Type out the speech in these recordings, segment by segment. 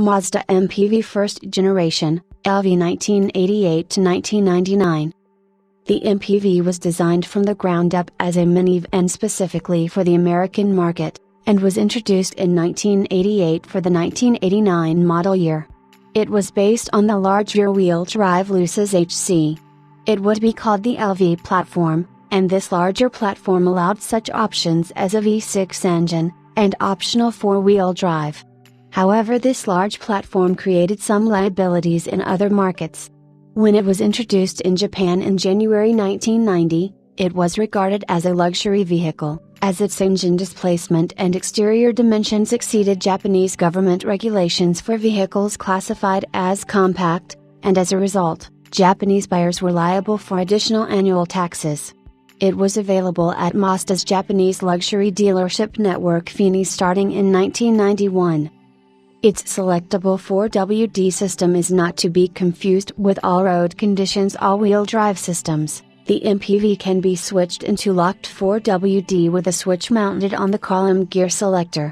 Mazda MPV First Generation, LV 1988 to 1999. The MPV was designed from the ground up as a minivan specifically for the American market, and was introduced in 1988 for the 1989 model year. It was based on the large rear-wheel drive Luce's HC. It would be called the LV platform, and this larger platform allowed such options as a V6 engine, and optional four-wheel drive. However, this large platform created some liabilities in other markets. When it was introduced in Japan in January 1990, it was regarded as a luxury vehicle, as its engine displacement and exterior dimensions exceeded Japanese government regulations for vehicles classified as compact, and as a result, Japanese buyers were liable for additional annual taxes. It was available at Mazda's Japanese luxury dealership network Fini starting in 1991. Its selectable 4WD system is not to be confused with all-road conditions all-wheel drive systems. The MPV can be switched into locked 4WD with a switch mounted on the column gear selector.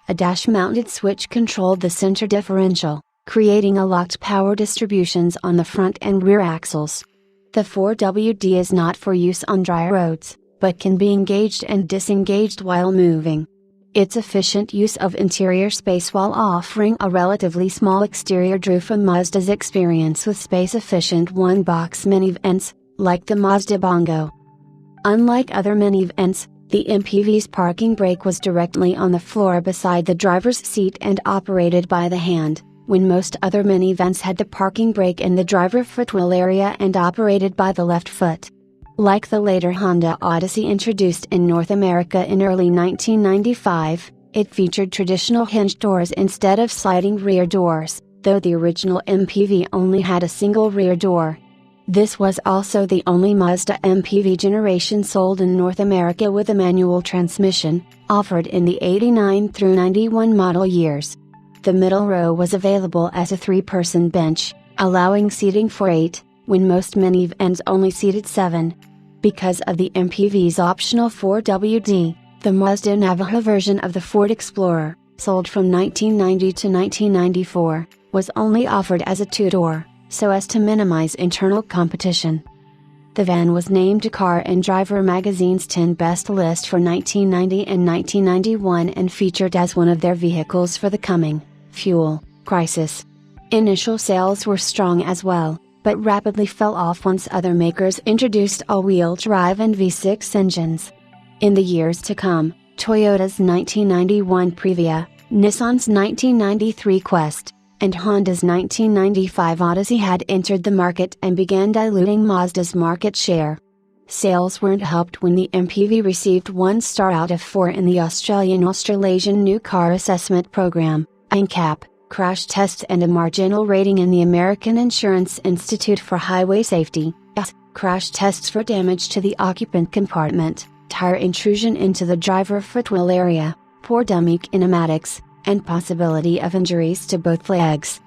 A dash-mounted switch controlled the center differential, creating a locked power distributions on the front and rear axles. The 4WD is not for use on dry roads, but can be engaged and disengaged while moving. Its efficient use of interior space while offering a relatively small exterior drew from Mazda's experience with space-efficient one-box minivans, like the Mazda Bongo. Unlike other minivans, the MPV's parking brake was directly on the floor beside the driver's seat and operated by the hand, when most other minivans had the parking brake in the driver footwell area and operated by the left foot. Like the later Honda Odyssey introduced in North America in early 1995, it featured traditional hinge doors instead of sliding rear doors, though the original MPV only had a single rear door. This was also the only Mazda MPV generation sold in North America with a manual transmission, offered in the 89 through 91 model years. The middle row was available as a three-person bench, allowing seating for 8, when most minivans only seated 7. Because of the MPV's optional 4WD, the Mazda Navajo version of the Ford Explorer, sold from 1990 to 1994, was only offered as a two-door, so as to minimize internal competition. The van was named to Car and Driver magazine's 10 Best list for 1990 and 1991 and featured as one of their vehicles for the coming fuel crisis. Initial sales were strong as well, but rapidly fell off once other makers introduced all-wheel drive and V6 engines. In the years to come, Toyota's 1991 Previa, Nissan's 1993 Quest, and Honda's 1995 Odyssey had entered the market and began diluting Mazda's market share. Sales weren't helped when the MPV received 1 star out of 4 in the Australasian New Car Assessment Program, ANCAP, crash tests and a marginal rating in the American Insurance Institute for Highway Safety, crash tests for damage to the occupant compartment, tire intrusion into the driver footwell area, poor dummy kinematics, and possibility of injuries to both legs.